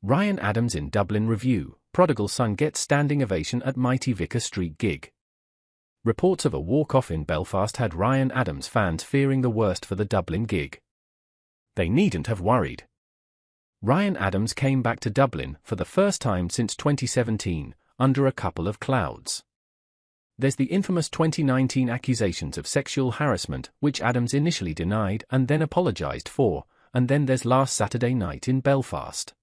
Ryan Adams in Dublin review, prodigal son gets standing ovation at mighty Vicar Street gig. Reports of a walk-off in Belfast had Ryan Adams fans fearing the worst for the Dublin gig. They needn't have worried. Ryan Adams came back to Dublin for the first time since 2017, under a couple of clouds. There's the infamous 2019 accusations of sexual harassment, which Adams initially denied and then apologized for, and then there's last Saturday night in Belfast.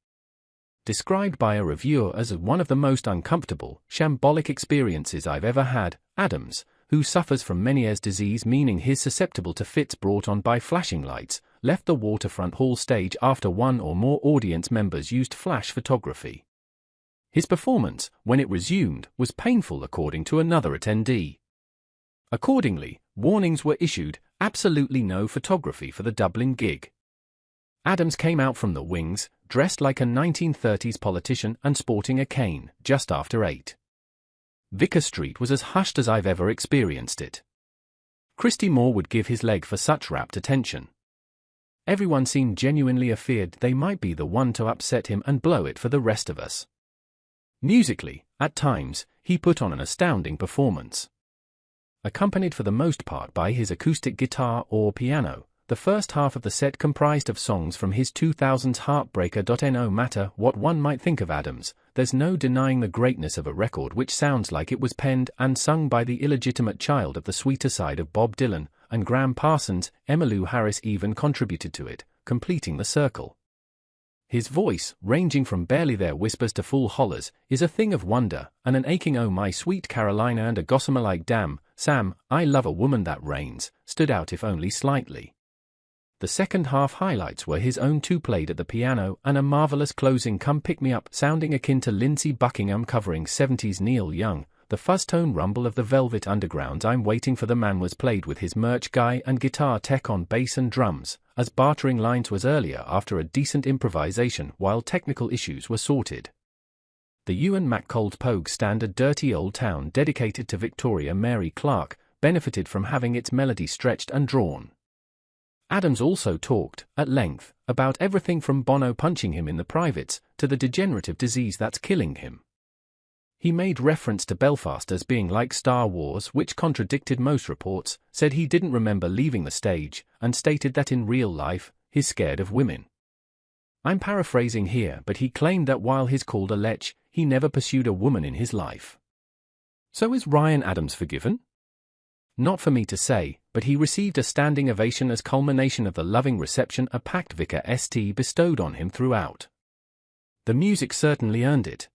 Described by a reviewer as one of the most uncomfortable, shambolic experiences I've ever had, Adams, who suffers from Meniere's disease, meaning he's susceptible to fits brought on by flashing lights, left the Waterfront Hall stage after one or more audience members used flash photography. His performance, when it resumed, was painful according to another attendee. Accordingly, warnings were issued, absolutely no photography for the Dublin gig. Adams came out from the wings, dressed like a 1930s politician and sporting a cane, just after 8. Vicar Street was as hushed as I've ever experienced it. Christy Moore would give his leg for such rapt attention. Everyone seemed genuinely afeard they might be the one to upset him and blow it for the rest of us. Musically, at times, he put on an astounding performance. Accompanied for the most part by his acoustic guitar or piano, the first half of the set comprised of songs from his 2000s Heartbreaker. No matter what one might think of Adams, there's no denying the greatness of a record which sounds like it was penned and sung by the illegitimate child of the sweeter side of Bob Dylan, and Graham Parsons. Emmylou Harris even contributed to it, completing the circle. His voice, ranging from barely there whispers to full hollers, is a thing of wonder, and an aching "Oh my sweet Carolina" and a gossamer like "Damn, Sam, I love a woman that reigns" stood out if only slightly. The second half highlights were his own two played at the piano and a marvelous closing "Come Pick Me Up" sounding akin to Lindsey Buckingham covering 70s Neil Young. The fuzztone rumble of the Velvet Underground's "I'm Waiting for the Man" was played with his merch guy and guitar tech on bass and drums, as bartering lines was earlier after a decent improvisation while technical issues were sorted. The Ewan MacCold Pogue standard "Dirty Old Town" dedicated to Victoria Mary Clark benefited from having its melody stretched and drawn. Adams also talked, at length, about everything from Bono punching him in the privates to the degenerative disease that's killing him. He made reference to Belfast as being like Star Wars, which contradicted most reports, said he didn't remember leaving the stage, and stated that in real life, he's scared of women. I'm paraphrasing here, but he claimed that while he's called a lech, he never pursued a woman in his life. So is Ryan Adams forgiven? Not for me to say, but he received a standing ovation as culmination of the loving reception a packed Vicar St bestowed on him throughout. The music certainly earned it.